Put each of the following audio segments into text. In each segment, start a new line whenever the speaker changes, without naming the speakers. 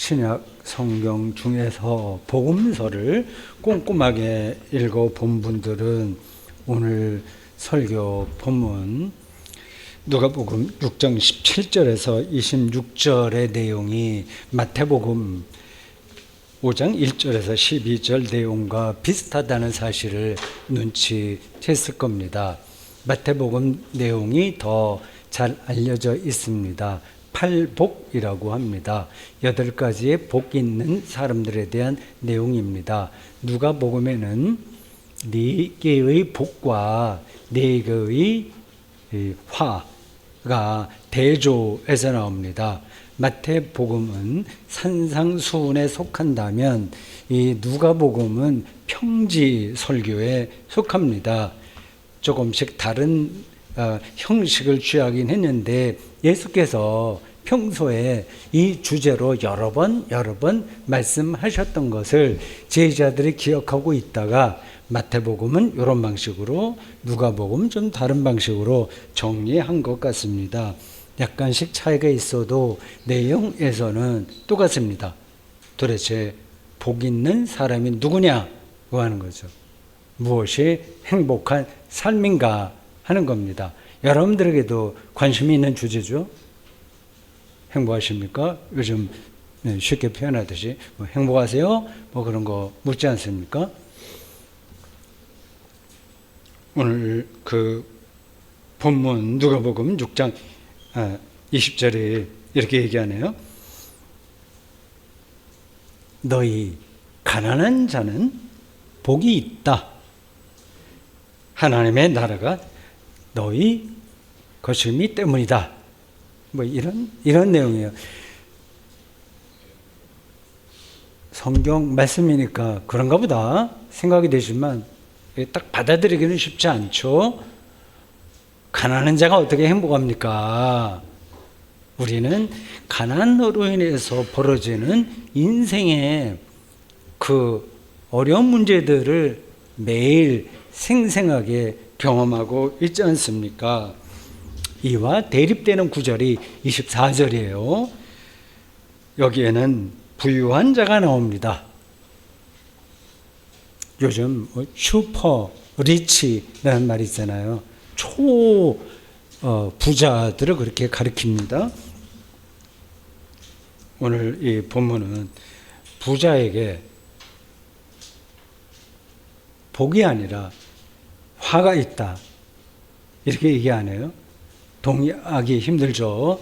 신약 성경 중에서 복음서를 꼼꼼하게 읽어본 분들은 오늘 설교 본문 누가복음 6장 17절에서 26절의 내용이 마태복음 5장 1절에서 12절 내용과 비슷하다는 사실을 눈치챘을 겁니다. 마태복음 내용이 더 잘 알려져 있습니다. 팔복이라고 합니다. 8가지의 복이 있는 사람들에 대한 내용입니다. 누가복음에는 4개의 복과 4개의 화가 대조해서 나옵니다. 마태복음은 산상수훈에 속한다면 이 누가복음은 평지 설교에 속합니다. 조금씩 다른 형식을 취하긴 했는데 예수께서 평소에 이 주제로 여러 번 말씀하셨던 것을 제자들이 기억하고 있다가 마태복음은 이런 방식으로, 누가복음은 좀 다른 방식으로 정리한 것 같습니다. 약간씩 차이가 있어도 내용에서는 똑같습니다. 도대체 복 있는 사람이 누구냐고 하는 거죠. 무엇이 행복한 삶인가 하는 겁니다. 여러분들에게도 관심이 있는 주제죠. 행복하십니까? 요즘 쉽게 표현하듯이 뭐 행복하세요? 뭐 그런 거 묻지 않습니까? 오늘 그 본문 누가복음 6장 20절에 이렇게 얘기하네요. 너희 가난한 자는 복이 있다. 하나님의 나라가 너희 것이기 때문이다. 뭐 이런 내용이에요. 성경 말씀이니까 그런가 보다 생각이 되지만 딱 받아들이기는 쉽지 않죠. 가난한 자가 어떻게 행복합니까? 우리는 가난으로 인해서 벌어지는 인생의 그 어려운 문제들을 매일 생생하게 경험하고 있지 않습니까? 이와 대립되는 구절이 24절이에요. 여기에는 부유한 자가 나옵니다. 요즘 슈퍼 리치라는 말이 있잖아요. 부자들을 그렇게 가리킵니다. 오늘 이 본문은 부자에게 복이 아니라 화가 있다. 이렇게 얘기하네요. 동의하기 힘들죠.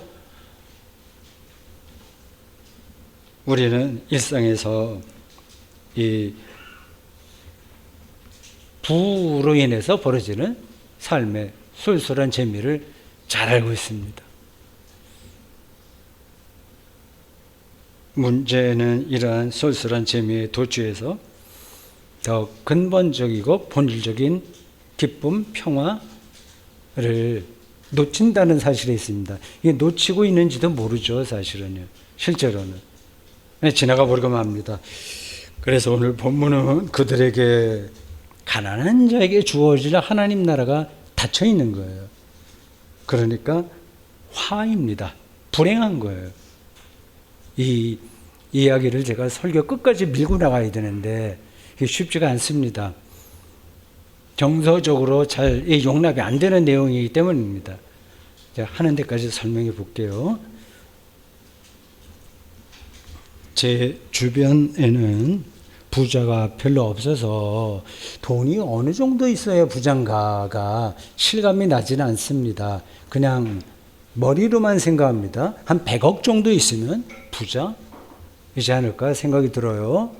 우리는 일상에서 이 부로 인해서 벌어지는 삶의 쏠쏠한 재미를 잘 알고 있습니다. 문제는 이러한 쏠쏠한 재미에 도취해서 더 근본적이고 본질적인 기쁨, 평화를 놓친다는 사실이 있습니다. 이게 놓치고 있는지도 모르죠, 사실은요. 실제로는. 지나가 버리고만 합니다. 그래서 오늘 본문은 그들에게 가난한 자에게 주어질 하나님 나라가 닫혀 있는 거예요. 그러니까 화입니다. 불행한 거예요. 이 이야기를 제가 설교 끝까지 밀고 나가야 되는데 이게 쉽지가 않습니다. 정서적으로 잘 용납이 안 되는 내용이기 때문입니다. 제가 하는 데까지 설명해 볼게요. 제 주변에는 부자가 별로 없어서 돈이 어느 정도 있어야 부자인가가 실감이 나지는 않습니다. 그냥 머리로만 생각합니다. 한 100억 정도 있으면 부자이지 않을까 생각이 들어요.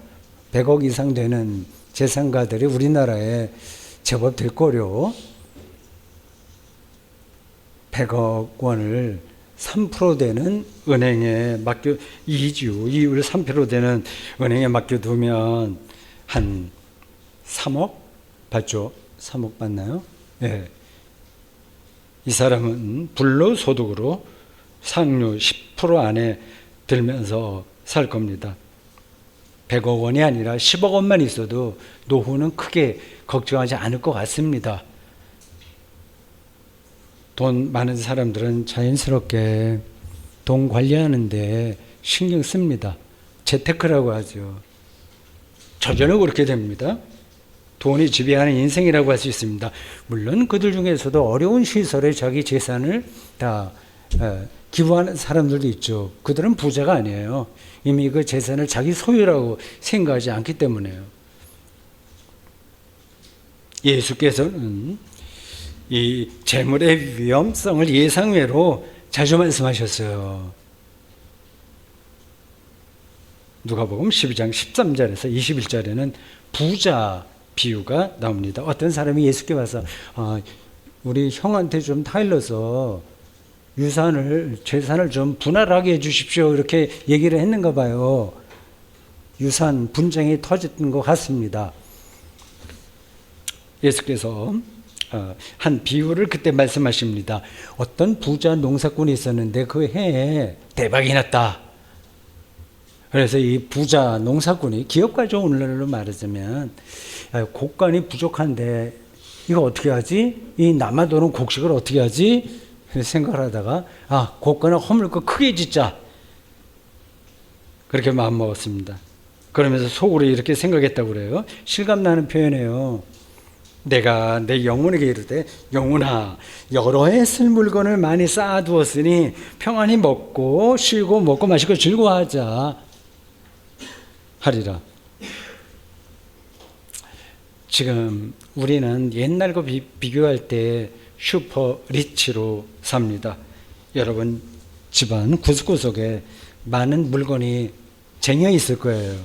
100억 이상 되는 재산가들이 우리나라에 제법 될 거요. 100억 원을 3% 되는 은행에 이율 3% 되는 은행에 맡겨두면 한 3억 받죠? 3억 받나요? 네. 이 사람은 불로소득으로 상류 10% 안에 들면서 살 겁니다. 100억 원이 아니라 10억 원만 있어도 노후는 크게 걱정하지 않을 것 같습니다. 돈 많은 사람들은 자연스럽게 돈 관리하는데 신경 씁니다. 재테크라고 하죠. 저절로 그렇게 됩니다. 돈이 지배하는 인생이라고 할 수 있습니다. 물론 그들 중에서도 어려운 시설에 자기 재산을 다 기부하는 사람들도 있죠. 그들은 부자가 아니에요. 이미 그 재산을 자기 소유라고 생각하지 않기 때문에요. 예수께서는 이 재물의 위험성을 예상외로 자주 말씀하셨어요. 누가복음 12장 13절에서 21절에는 부자 비유가 나옵니다. 어떤 사람이 예수께 와서 우리 형한테 좀 타일러서 재산을 좀 분할하게 해주십시오, 이렇게 얘기를 했는가 봐요. 유산 분쟁이 터졌던 것 같습니다. 예수께서 한 비유를 그때 말씀하십니다. 어떤 부자 농사꾼이 있었는데 그 해에 대박이 났다. 그래서 이 부자 농사꾼이, 기업가죠, 오늘날로 말하자면, 곡간이 부족한데 이거 어떻게 하지? 이 남아도는 곡식을 어떻게 하지? 생각을 하다가 곡간을 허물고 크게 짓자, 그렇게 마음먹었습니다. 그러면서 속으로 이렇게 생각했다고 그래요. 실감나는 표현이에요. 내가 내 영혼에게 이르되, 영혼아, 여러 해 쓸 물건을 많이 쌓아두었으니 평안히 먹고 쉬고 먹고 마시고 즐거워하자 하리라. 지금 우리는 옛날과 비교할 때 슈퍼 리치로 삽니다. 여러분 집안 구석구석에 많은 물건이 쟁여 있을 거예요.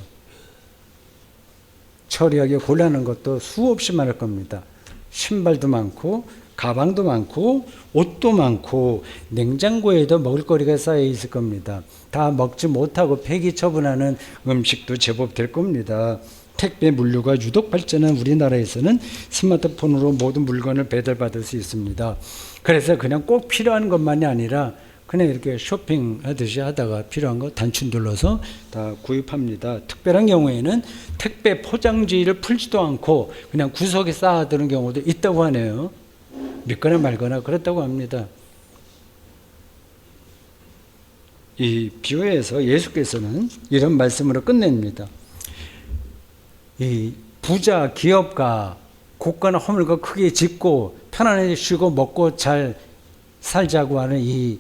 처리하기 곤란한 것도 수없이 많을 겁니다. 신발도 많고 가방도 많고 옷도 많고 냉장고에도 먹을거리가 쌓여 있을 겁니다. 다 먹지 못하고 폐기 처분하는 음식도 제법 될 겁니다. 택배 물류가 유독 발전한 우리나라에서는 스마트폰으로 모든 물건을 배달받을 수 있습니다. 그래서 그냥 꼭 필요한 것만이 아니라 그냥 이렇게 쇼핑하듯이 하다가 필요한 거 단추 눌러서 다 구입합니다. 특별한 경우에는 택배 포장지를 풀지도 않고 그냥 구석에 쌓아두는 경우도 있다고 하네요. 믿거나 말거나 그렇다고 합니다. 이 비유에서 예수께서는 이런 말씀으로 끝냅니다. 이 부자 기업가 곡간을 허물고 크게 짓고 편안하게 쉬고 먹고 잘 살자고 하는 이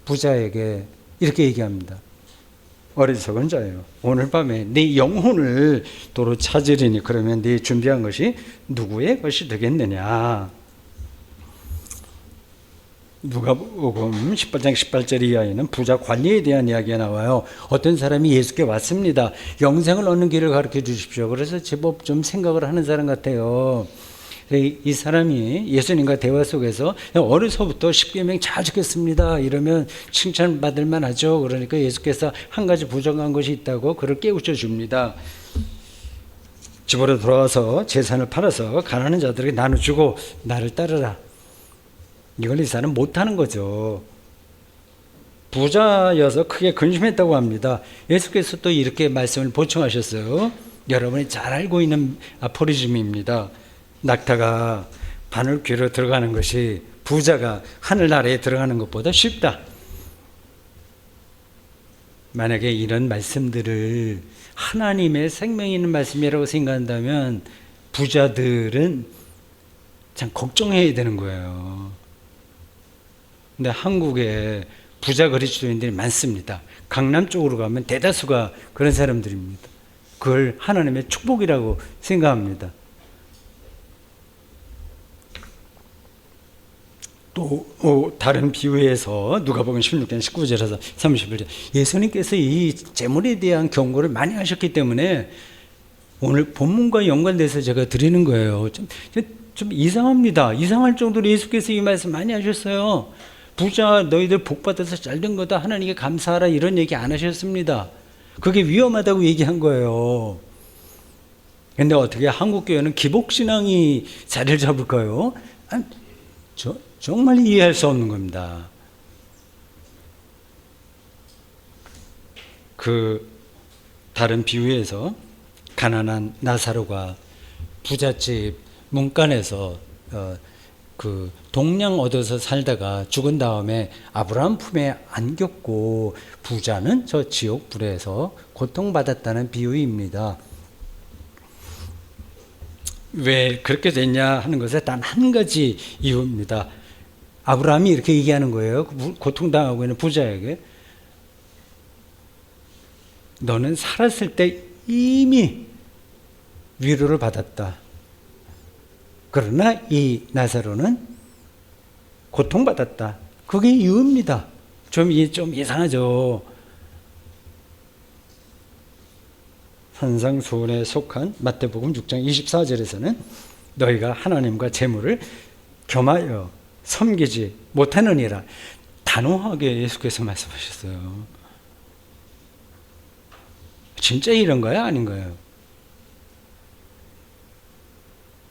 부자에게 이렇게 얘기합니다. 어리석은 자요, 오늘 밤에 네 영혼을 도로 찾으리니 그러면 네 준비한 것이 누구의 것이 되겠느냐. 누가복음 18장 18절 이하에는 부자 관리에 대한 이야기가 나와요. 어떤 사람이 예수께 왔습니다. 영생을 얻는 길을 가르쳐 주십시오. 그래서 제법 좀 생각을 하는 사람 같아요. 이 사람이 예수님과 대화 속에서 어려서부터 십계명 잘 지켰습니다 이러면 칭찬받을 만하죠. 그러니까 예수께서 한 가지 부족한 것이 있다고 그를 깨우쳐 줍니다. 집으로 돌아와서 재산을 팔아서 가난한 자들에게 나눠주고 나를 따르라. 이걸 이 사람은 못하는 거죠. 부자여서 크게 근심했다고 합니다. 예수께서 또 이렇게 말씀을 보충하셨어요. 여러분이 잘 알고 있는 아포리즘입니다. 낙타가 바늘 귀로 들어가는 것이 부자가 하늘나라에 들어가는 것보다 쉽다. 만약에 이런 말씀들을 하나님의 생명이 있는 말씀이라고 생각한다면 부자들은 참 걱정해야 되는 거예요. 근데 한국에 부자 그리스도인들이 많습니다. 강남 쪽으로 가면 대다수가 그런 사람들입니다. 그걸 하나님의 축복이라고 생각합니다. 또 다른 비유에서 누가복음 16장 19절에서 31절 예수님께서 이 재물에 대한 경고를 많이 하셨기 때문에 오늘 본문과 연관돼서 제가 드리는 거예요. 좀 이상합니다. 이상할 정도로 예수께서 이 말씀 많이 하셨어요. 부자 너희들 복 받아서 잘된 거다, 하나님께 감사하라, 이런 얘기 안 하셨습니다. 그게 위험하다고 얘기한 거예요. 근데 어떻게 한국교회는 기복신앙이 자리를 잡을까요? 정말 이해할 수 없는 겁니다. 그 다른 비유에서 가난한 나사로가 부잣집 문간에서 그 동량 얻어서 살다가 죽은 다음에 아브라함 품에 안겼고 부자는 저 지옥 불에서 고통받았다는 비유입니다. 왜 그렇게 됐냐 하는 것에 단 한 가지 이유입니다. 아브라함이 이렇게 얘기하는 거예요. 고통당하고 있는 부자에게. 너는 살았을 때 이미 위로를 받았다. 그러나 이 나사로는 고통받았다. 그게 이유입니다. 좀 이상하죠. 산상수훈에 속한 마태복음 6장 24절에서는 너희가 하나님과 재물을 겸하여 섬기지 못하느니라. 단호하게 예수께서 말씀하셨어요. 진짜 이런 거야? 아닌가요?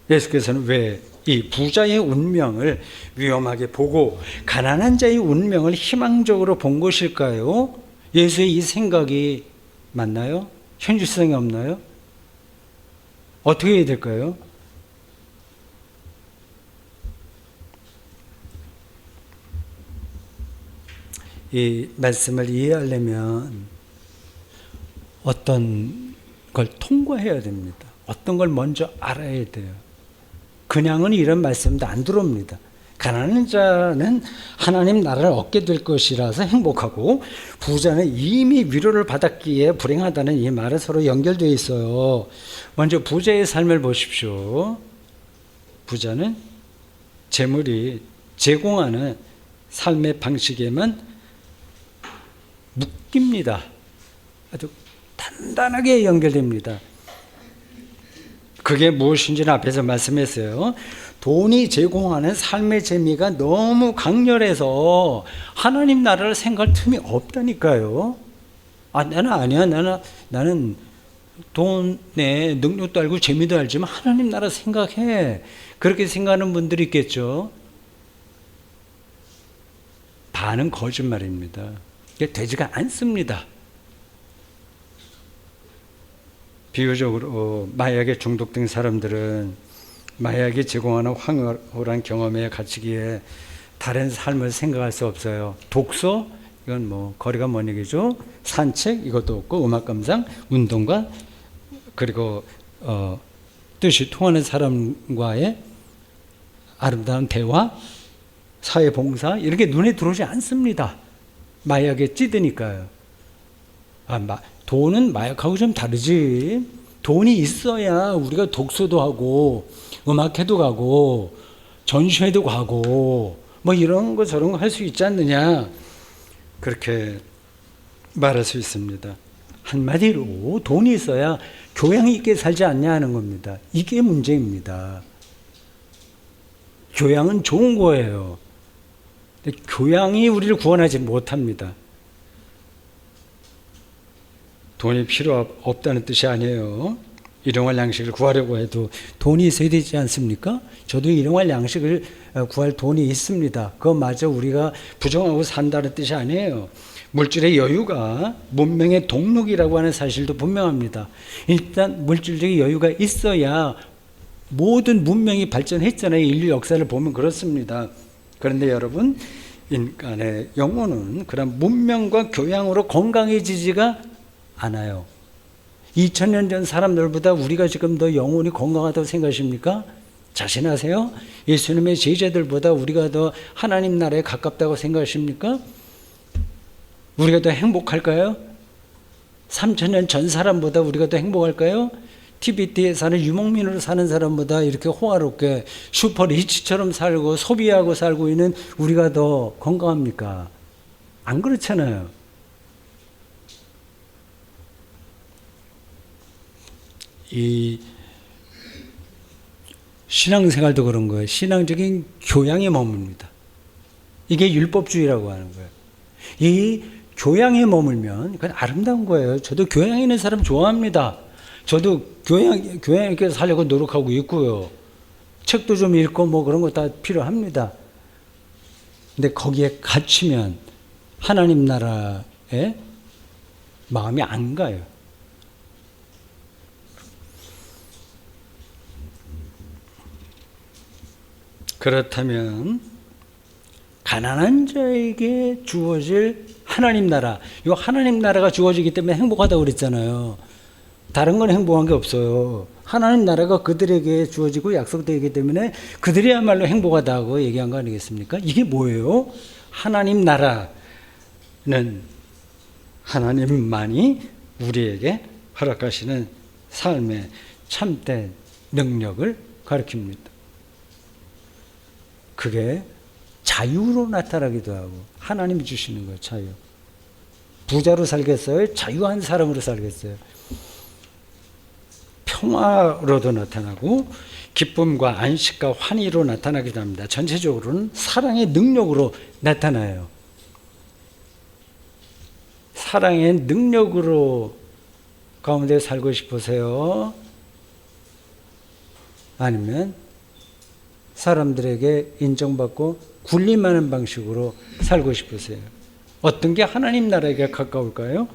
예수께서는 왜 이 부자의 운명을 위험하게 보고 가난한 자의 운명을 희망적으로 본 것일까요? 예수의 이 생각이 맞나요? 현실성이 없나요? 어떻게 해야 될까요? 이 말씀을 이해하려면 어떤 걸 통과해야 됩니다. 어떤 걸 먼저 알아야 돼요. 그냥은 이런 말씀도 안 들어옵니다. 가난한 자는 하나님 나라를 얻게 될 것이라서 행복하고 부자는 이미 위로를 받았기에 불행하다는 이 말은 서로 연결되어 있어요. 먼저 부자의 삶을 보십시오. 부자는 재물이 제공하는 삶의 방식에만 묶입니다. 아주 단단하게 연결됩니다. 그게 무엇인지는 앞에서 말씀했어요. 돈이 제공하는 삶의 재미가 너무 강렬해서 하나님 나라를 생각할 틈이 없다니까요. 나는 아니야. 나는 돈에 능력도 알고 재미도 알지만 하나님 나라 생각해. 그렇게 생각하는 분들이 있겠죠. 반은 거짓말입니다. 이게 되지가 않습니다. 비유적으로 마약에 중독된 사람들은 마약이 제공하는 황홀한 경험에 갇히기에 다른 삶을 생각할 수 없어요. 독서, 이건 뭐 거리가 먼 얘기죠. 산책, 이것도 없고 음악 감상, 운동과 그리고 뜻이 통하는 사람과의 아름다운 대화, 사회봉사 이렇게 눈에 들어오지 않습니다. 마약에 찌드니까요. 돈은 마약하고 좀 다르지. 돈이 있어야 우리가 독서도 하고 음악회도 가고 전시회도 가고 뭐 이런 거 저런 거 할 수 있지 않느냐, 그렇게 말할 수 있습니다. 한마디로 돈이 있어야 교양 있게 살지 않냐 하는 겁니다. 이게 문제입니다. 교양은 좋은 거예요. 근데 교양이 우리를 구원하지 못합니다. 돈이 필요 없다는 뜻이 아니에요. 일용할 양식을 구하려고 해도 돈이 있어야 되지 않습니까? 저도 일용할 양식을 구할 돈이 있습니다. 그것마저 우리가 부정하고 산다는 뜻이 아니에요. 물질의 여유가 문명의 동력이라고 하는 사실도 분명합니다. 일단 물질적인 여유가 있어야 모든 문명이 발전했잖아요. 인류 역사를 보면 그렇습니다. 그런데 여러분, 인간의 영혼은 그런 문명과 교양으로 건강해지지가 않아요. 2000년 전 사람들보다 우리가 지금 더 영혼이 건강하다고 생각하십니까? 자신하세요? 예수님의 제자들보다 우리가 더 하나님 나라에 가깝다고 생각하십니까? 우리가 더 행복할까요? 3000년 전 사람보다 우리가 더 행복할까요? 티베트에 사는 유목민으로 사는 사람보다 이렇게 호화롭게 슈퍼리치처럼 살고 소비하고 살고 있는 우리가 더 건강합니까? 안 그렇잖아요. 이 신앙생활도 그런 거예요. 신앙적인 교양에 머뭅니다. 이게 율법주의라고 하는 거예요. 이 교양에 머물면 그건 아름다운 거예요. 저도 교양 있는 사람 좋아합니다. 저도 교양 있게 살려고 노력하고 있고요. 책도 좀 읽고 뭐 그런 거 다 필요합니다. 근데 거기에 갇히면 하나님 나라에 마음이 안 가요. 그렇다면 가난한 자에게 주어질 하나님 나라, 이 하나님 나라가 주어지기 때문에 행복하다고 그랬잖아요. 다른 건 행복한 게 없어요. 하나님 나라가 그들에게 주어지고 약속되기 때문에 그들이야말로 행복하다고 얘기한 거 아니겠습니까? 이게 뭐예요? 하나님 나라는 하나님만이 우리에게 허락하시는 삶의 참된 능력을 가리킵니다. 그게 자유로 나타나기도 하고, 하나님이 주시는 거예요. 자유. 부자로 살겠어요? 자유한 사람으로 살겠어요? 평화로도 나타나고 기쁨과 안식과 환희로 나타나기도 합니다. 전체적으로는 사랑의 능력으로 나타나요. 사랑의 능력으로 가운데 살고 싶으세요? 아니면 사람들에게 인정받고 군림하는 방식으로 살고 싶으세요? 어떤 게 하나님 나라에게 가까울까요?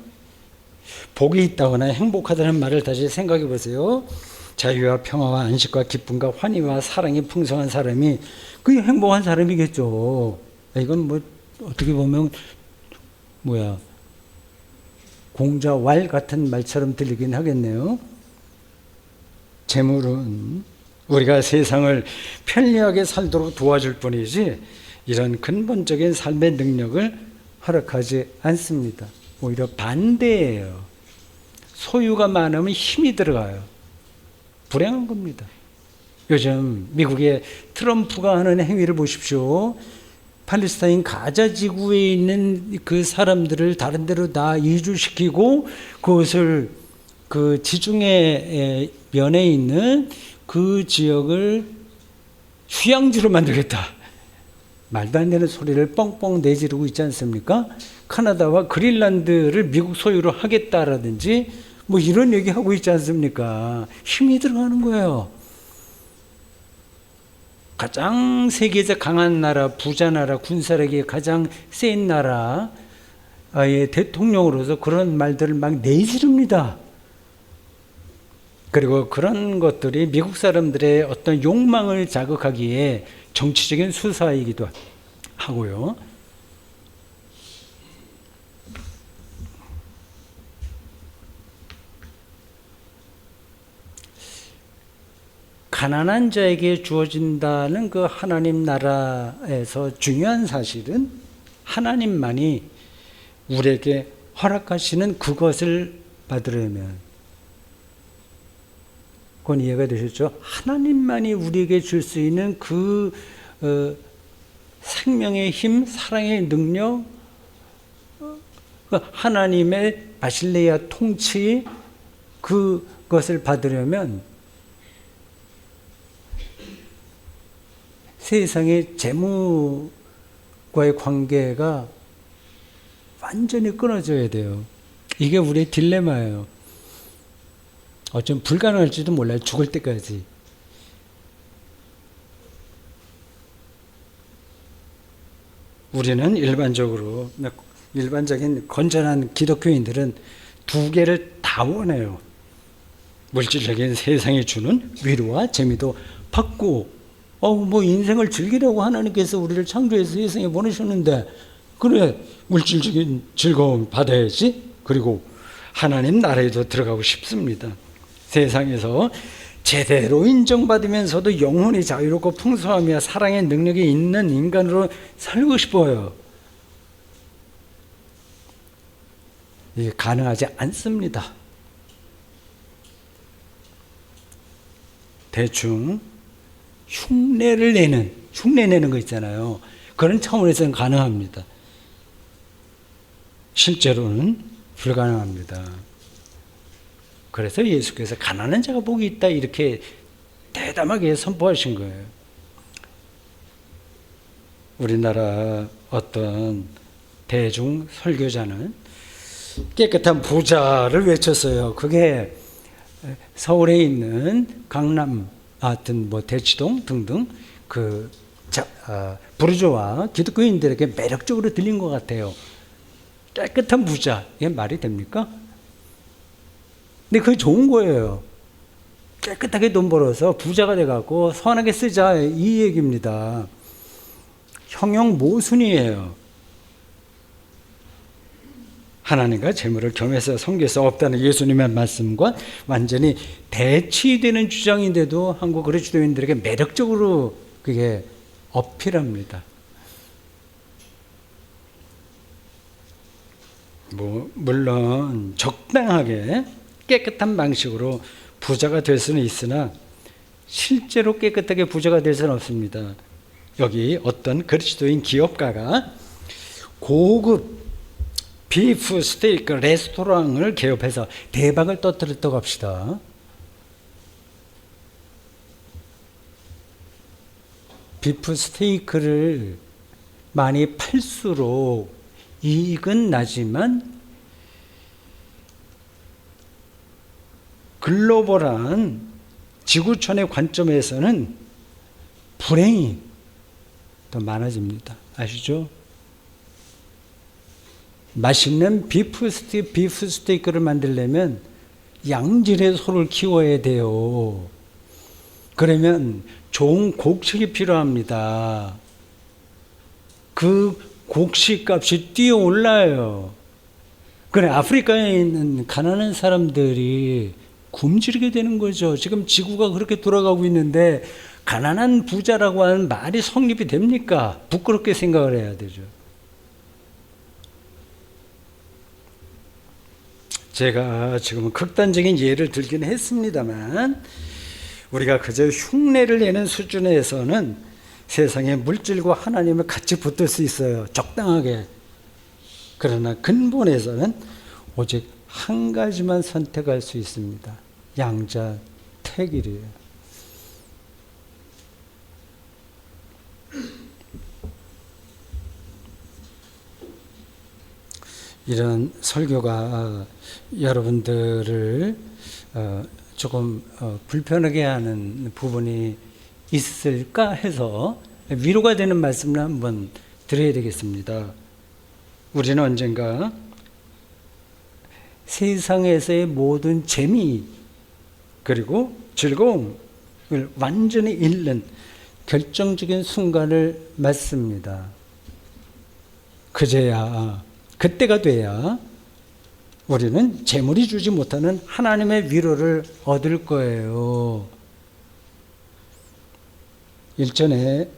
복이 있다거나 행복하다는 말을 다시 생각해 보세요. 자유와 평화와 안식과 기쁨과 환희와 사랑이 풍성한 사람이 그게 행복한 사람이겠죠. 이건 뭐 어떻게 보면 공자왈 같은 말처럼 들리긴 하겠네요. 재물은 우리가 세상을 편리하게 살도록 도와줄 뿐이지 이런 근본적인 삶의 능력을 허락하지 않습니다. 오히려 반대예요. 소유가 많으면 힘이 들어가요. 불행한 겁니다. 요즘 미국의 트럼프가 하는 행위를 보십시오. 팔레스타인 가자 지구에 있는 그 사람들을 다른 데로 다 이주시키고 그것을 그 지중해 면에 있는 그 지역을 휴양지로 만들겠다. 말도 안 되는 소리를 뻥뻥 내지르고 있지 않습니까? 카나다와 그린란드를 미국 소유로 하겠다라든지 뭐 이런 얘기하고 있지 않습니까? 힘이 들어가는 거예요. 가장 세계에서 강한 나라, 부자 나라, 군사력이 가장 센 나라의 대통령으로서 그런 말들을 막 내지릅니다. 그리고 그런 것들이 미국 사람들의 어떤 욕망을 자극하기에 정치적인 수사이기도 하고요. 가난한 자에게 주어진다는 그 하나님 나라에서 중요한 사실은 하나님만이 우리에게 허락하시는 그것을 받으려면, 그건 이해가 되셨죠? 하나님만이 우리에게 줄 수 있는 그 생명의 힘, 사랑의 능력, 하나님의 바실레아 통치, 그것을 받으려면 세상의 재물과의 관계가 완전히 끊어져야 돼요. 이게 우리의 딜레마예요. 어쩜 불가능할지도 몰라요. 죽을 때까지. 우리는 일반적인 건전한 기독교인들은 두 개를 다 원해요. 물질적인 세상이 주는 위로와 재미도 받고, 뭐 인생을 즐기려고 하나님께서 우리를 창조해서 세상에 보내셨는데, 그래, 물질적인 즐거움 받아야지. 그리고 하나님 나라에도 들어가고 싶습니다. 세상에서 제대로 인정받으면서도 영혼이 자유롭고 풍성하며 사랑의 능력이 있는 인간으로 살고 싶어요. 이게 가능하지 않습니다. 대충 흉내 내는 거 있잖아요. 그런 차원에서는 가능합니다. 실제로는 불가능합니다. 그래서 예수께서 가난한 자가 복이 있다 이렇게 대담하게 선포하신 거예요. 우리나라 어떤 대중 설교자는 깨끗한 부자를 외쳤어요. 그게 서울에 있는 강남, 하여튼 대치동 등등 부르주아 기독교인들에게 매력적으로 들린 것 같아요. 깨끗한 부자, 이게 말이 됩니까? 근데 그게 좋은 거예요. 깨끗하게 돈 벌어서 부자가 돼갖고 선하게 쓰자, 이 얘기입니다. 형용 모순이에요. 하나님과 재물을 겸해서 섬길 수 없다는 예수님의 말씀과 완전히 대치되는 주장인데도 한국 그리스도인들에게 매력적으로 그게 어필합니다. 물론 적당하게 깨끗한 방식으로 부자가 될 수는 있으나 실제로 깨끗하게 부자가 될 수는 없습니다. 여기 어떤 그리스도인 기업가가 고급 비프 스테이크 레스토랑을 개업해서 대박을 터뜨렸다고 합시다. 비프 스테이크를 많이 팔수록 이익은 나지만 글로벌한 지구촌의 관점에서는 불행이 더 많아집니다. 아시죠? 맛있는 비프 스테이크를 만들려면 양질의 소를 키워야 돼요. 그러면 좋은 곡식이 필요합니다. 그 곡식 값이 뛰어올라요. 그래, 아프리카에 있는 가난한 사람들이 굶주리게 되는 거죠. 지금 지구가 그렇게 돌아가고 있는데 가난한 부자라고 하는 말이 성립이 됩니까? 부끄럽게 생각을 해야 되죠. 제가 지금은 극단적인 예를 들긴 했습니다만 우리가 그저 흉내를 내는 수준에서는 세상의 물질과 하나님을 같이 붙들 수 있어요. 적당하게. 그러나 근본에서는 오직 한 가지만 선택할 수 있습니다. 양자택일이에요. 이런 설교가 여러분들을 조금 불편하게 하는 부분이 있을까 해서 위로가 되는 말씀을 한번 드려야 되겠습니다. 우리는 언젠가 세상에서의 모든 재미 그리고 즐거움을 완전히 잃는 결정적인 순간을 맞습니다. 그때가 돼야 우리는 재물이 주지 못하는 하나님의 위로를 얻을 거예요. 일전에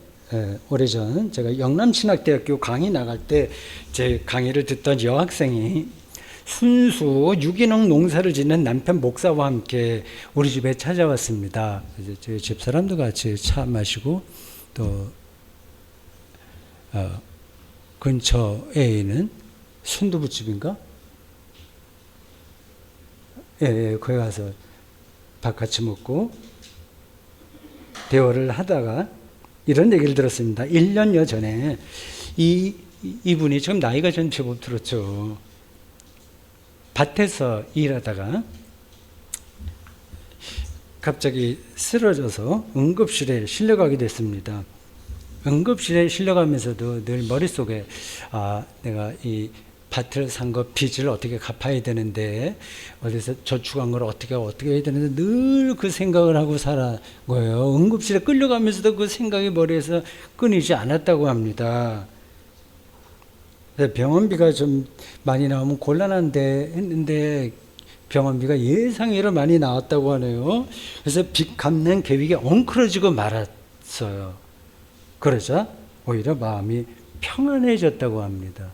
오래전 제가 영남신학대학교 강의 나갈 때 제 강의를 듣던 여학생이 순수 유기농 농사를 짓는 남편 목사와 함께 우리 집에 찾아왔습니다. 저희 집사람도 같이 차 마시고 또 근처에 있는 순두부집인가? 거기 가서 밥 같이 먹고 대화를 하다가 이런 얘기를 들었습니다. 1년여 전에 이분이 지금 나이가 좀 제법 들었죠. 밭에서 일하다가 갑자기 쓰러져서 응급실에 실려가게 됐습니다. 응급실에 실려가면서도 늘 머릿속에 내가 이 밭을 산 거 빚을 어떻게 갚아야 되는데 어디서 저축한 걸 어떻게 해야 되는데 늘 그 생각을 하고 살아 거예요. 응급실에 끌려가면서도 그 생각이 머리에서 끊이지 않았다고 합니다. 병원비가 좀 많이 나오면 곤란한데 했는데 병원비가 예상외로 많이 나왔다고 하네요. 그래서 빚 갚는 계획이 엉클어지고 말았어요. 그러자 오히려 마음이 평안해졌다고 합니다.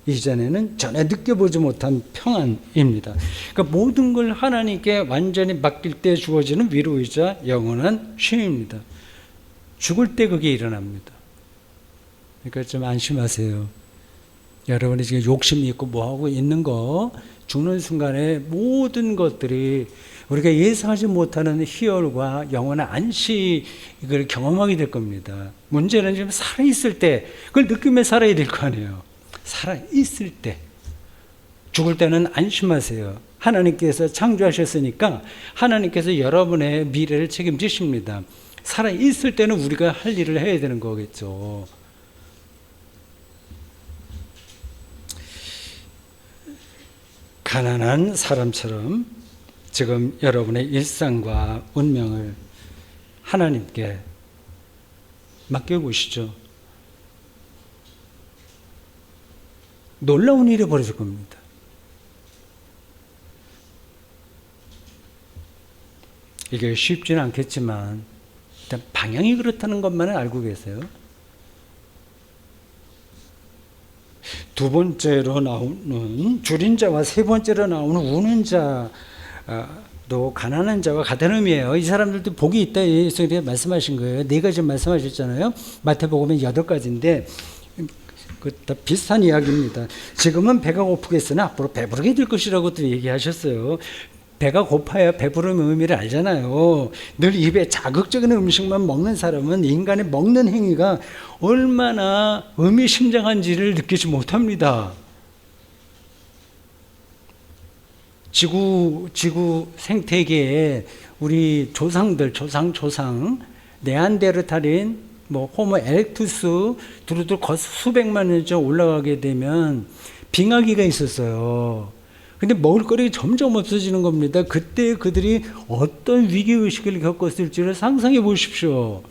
이전에는 전에 느껴보지 못한 평안입니다. 그러니까 모든 걸 하나님께 완전히 맡길 때 주어지는 위로이자 영원한 쉼입니다. 죽을 때 그게 일어납니다. 그러니까 좀 안심하세요. 여러분이 지금 욕심이 있고 뭐하고 있는 거 죽는 순간에 모든 것들이 우리가 예상하지 못하는 희열과 영원한 안식을 경험하게 될 겁니다. 문제는 지금 살아있을 때 그걸 느끼며 살아야 될 거 아니에요. 살아있을 때. 죽을 때는 안심하세요. 하나님께서 창조하셨으니까 하나님께서 여러분의 미래를 책임지십니다. 살아있을 때는 우리가 할 일을 해야 되는 거겠죠. 가난한 사람처럼 지금 여러분의 일상과 운명을 하나님께 맡겨보시죠. 놀라운 일이 벌어질 겁니다. 이게 쉽지는 않겠지만 일단 방향이 그렇다는 것만은 알고 계세요. 두 번째로 나오는 줄인 자와 세 번째로 나오는 우는 자도 가난한 자와 같은 의미예요. 이 사람들도 복이 있다 예수님이 말씀하신 거예요. 네 가지 말씀하셨잖아요. 마태복음에 8가지인데 다 비슷한 이야기입니다. 지금은 배가 고프겠으나 앞으로 배부르게 될 것이라고 또 얘기하셨어요. 배가 고파야 배부름의 의미를 알잖아요. 늘 입에 자극적인 음식만 먹는 사람은 인간의 먹는 행위가 얼마나 의미심장한지를 느끼지 못합니다. 지구 생태계에 우리 조상들, 조상, 네안데르탈인, 호모 에렉투스, 두루두루 수백만 년 전 올라가게 되면 빙하기가 있었어요. 근데 먹을거리가 점점 없어지는 겁니다. 그때 그들이 어떤 위기의식을 겪었을지를 상상해 보십시오.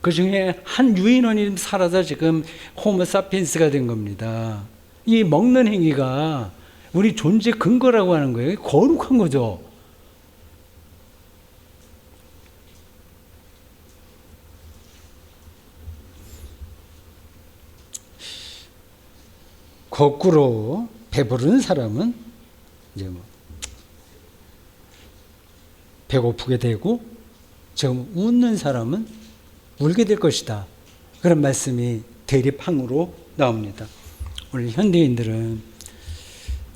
그 중에 한 유인원이 살아서 지금 호모 사피엔스가 된 겁니다. 이 먹는 행위가 우리 존재 근거라고 하는 거예요. 거룩한 거죠. 거꾸로 배부른 사람은 이제 배고프게 되고 지금 웃는 사람은 울게 될 것이다. 그런 말씀이 대립항으로 나옵니다. 우리 현대인들은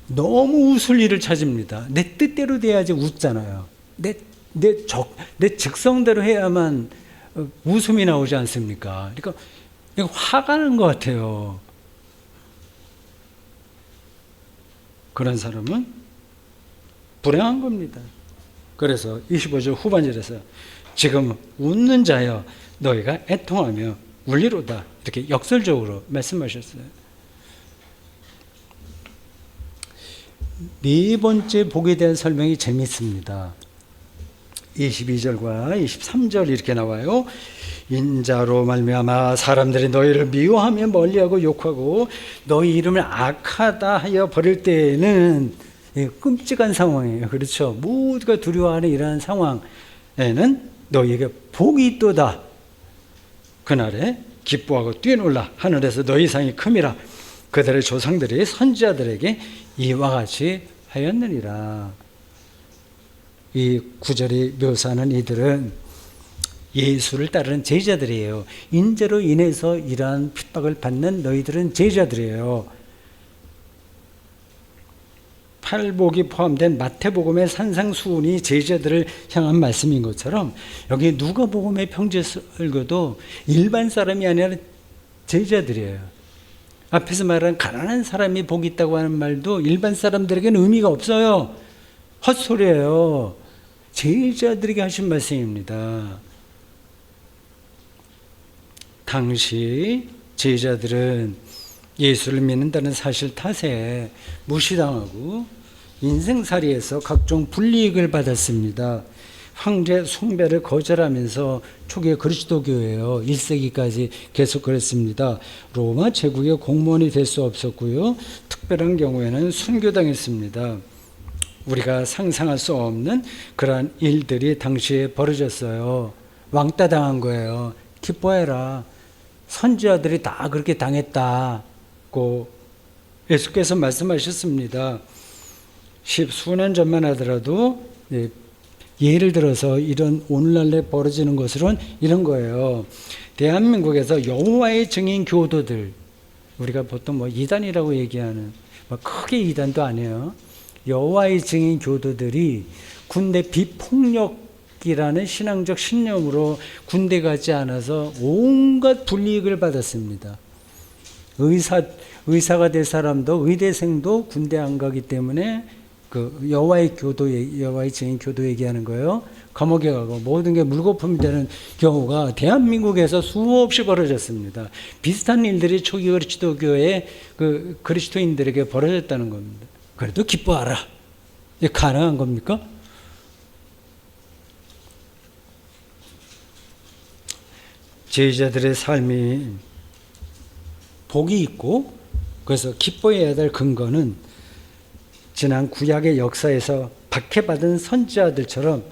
너무 웃을 일을 찾습니다. 내 뜻대로 돼야지 웃잖아요. 내 직성대로 해야만 웃음이 나오지 않습니까? 그러니까 화가 나는 것 같아요. 그런 사람은 불행한 겁니다. 그래서 25절 후반절에서 지금 웃는 자여 너희가 애통하며 울리로다 이렇게 역설적으로 말씀하셨어요. 네 번째 복에 대한 설명이 재미있습니다. 22절과 23절 이렇게 나와요. 인자로 말미암아 사람들이 너희를 미워하며 멀리하고 욕하고 너희 이름을 악하다 하여 버릴 때에는 끔찍한 상황이에요. 그렇죠? 모두가 두려워하는 이러한 상황에는 너희에게 복이 있도다. 그날에 기뻐하고 뛰놀라 하늘에서 너희 상이 큼이라. 그들의 조상들이 선지자들에게 이와 같이 하였느니라. 이 구절이 묘사하는 이들은 예수를 따르는 제자들이에요. 인자로 인해서 이러한 핍박을 받는 너희들은 제자들이에요. 팔복이 포함된 마태복음의 산상수훈이 제자들을 향한 말씀인 것처럼 여기 누가복음의 평지설교도 일반 사람이 아니라 제자들이에요. 앞에서 말한 가난한 사람이 복이 있다고 하는 말도 일반 사람들에게는 의미가 없어요. 헛소리예요. 제자들에게 하신 말씀입니다. 당시 제자들은 예수를 믿는다는 사실 탓에 무시당하고 인생살이에서 각종 불이익을 받았습니다. 황제 숭배를 거절하면서 초기의 그리스도교예요. 1세기까지 계속 그랬습니다. 로마 제국의 공무원이 될 수 없었고요. 특별한 경우에는 순교당했습니다. 우리가 상상할 수 없는 그러한 일들이 당시에 벌어졌어요. 왕따 당한 거예요. 기뻐해라. 선지자들이 다 그렇게 당했다고 예수께서 말씀하셨습니다. 10수년 전만 하더라도 예를 들어서 이런 오늘날에 벌어지는 것으로는 이런 거예요. 대한민국에서 여호와의 증인 교도들, 우리가 보통 이단이라고 얘기하는 크게 이단도 아니에요. 여호와의 증인 교도들이 군대 비폭력이라는 신앙적 신념으로 군대 가지 않아서 온갖 불이익을 받았습니다. 의사가 될 사람도 의대생도 군대 안 가기 때문에 그 여호와의 증인 교도 얘기하는 거예요. 감옥에 가고 모든 게 물거품이 되는 경우가 대한민국에서 수없이 벌어졌습니다. 비슷한 일들이 초기 그리스도교의 그 그리스도인들에게 벌어졌다는 겁니다. 그래도 기뻐하라. 이게 가능한 겁니까? 제자들의 삶이 복이 있고 그래서 기뻐해야 될 근거는 지난 구약의 역사에서 박해받은 선지자들처럼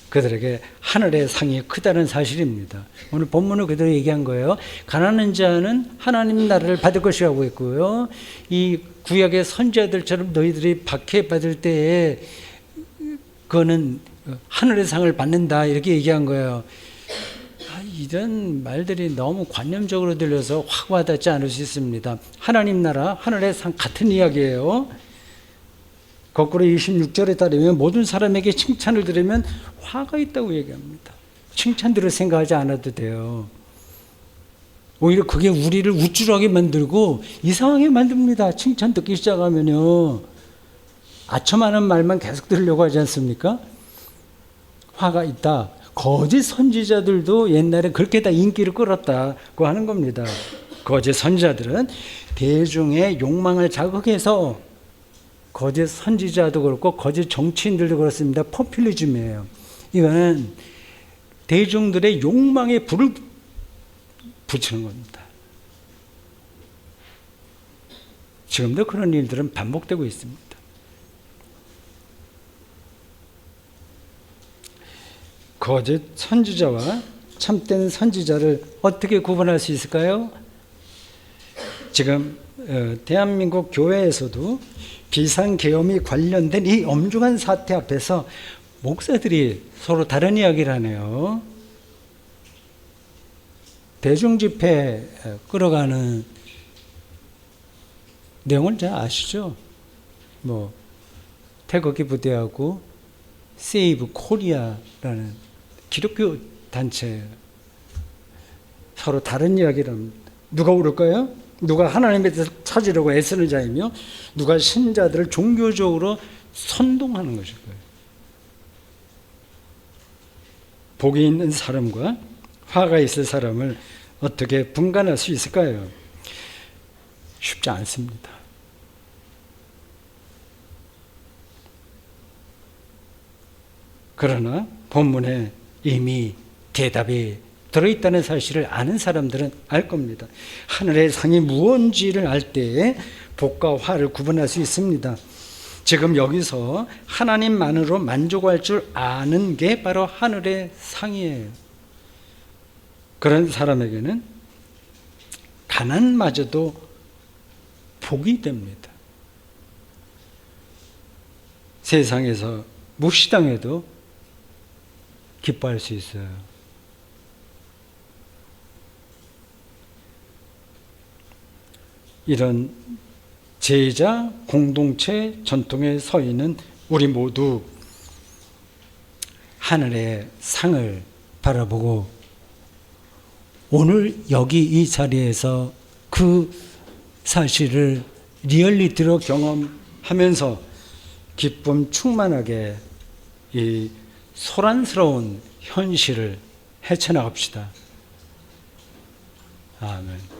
그들에게 하늘의 상이 크다는 사실입니다. 오늘 본문을 그대로 얘기한 거예요. 가난한 자는 하나님 나라를 받을 것이라고 했고요. 이 구약의 선지자들처럼 너희들이 박해받을 때에 그거는 하늘의 상을 받는다 이렇게 얘기한 거예요. 이런 말들이 너무 관념적으로 들려서 확 와닿지 않을 수 있습니다. 하나님 나라, 하늘의 상 같은 이야기예요. 거꾸로 26절에 따르면 모든 사람에게 칭찬을 들으면 화가 있다고 얘기합니다. 칭찬 들을 생각하지 않아도 돼요. 오히려 그게 우리를 우쭐하게 만들고 이상하게 만듭니다. 칭찬 듣기 시작하면요. 아첨하는 말만 계속 들으려고 하지 않습니까? 화가 있다. 거짓 선지자들도 옛날에 그렇게 다 인기를 끌었다고 하는 겁니다. 거짓 선지자들은 대중의 욕망을 자극해서 거짓 선지자도 그렇고 거짓 정치인들도 그렇습니다. 포퓰리즘이에요. 이거는 대중들의 욕망에 불을 붙이는 겁니다. 지금도 그런 일들은 반복되고 있습니다. 거짓 선지자와 참된 선지자를 어떻게 구분할 수 있을까요? 지금 대한민국 교회에서도 비상계엄이 관련된 이 엄중한 사태 앞에서 목사들이 서로 다른 이야기를 하네요. 대중집회 끌어가는 내용을 잘 아시죠? 태극기 부대하고 세이브 코리아라는 기독교 단체 서로 다른 이야기를 합니다. 누가 오를까요? 누가 하나님의 뜻을 찾으려고 애쓰는 자이며 누가 신자들을 종교적으로 선동하는 것일 거예요. 복이 있는 사람과 화가 있을 사람을 어떻게 분간할 수 있을까요? 쉽지 않습니다. 그러나 본문에 이미 대답이 들어있다는 사실을 아는 사람들은 알 겁니다. 하늘의 상이 무언지를 알 때에 복과 화를 구분할 수 있습니다. 지금 여기서 하나님만으로 만족할 줄 아는 게 바로 하늘의 상이에요. 그런 사람에게는 가난마저도 복이 됩니다. 세상에서 무시당해도 기뻐할 수 있어요. 이런 제자 공동체 전통에 서 있는 우리 모두 하늘의 상을 바라보고 오늘 여기 이 자리에서 그 사실을 리얼리티로 경험하면서 기쁨 충만하게 이 소란스러운 현실을 헤쳐나갑시다. 아멘.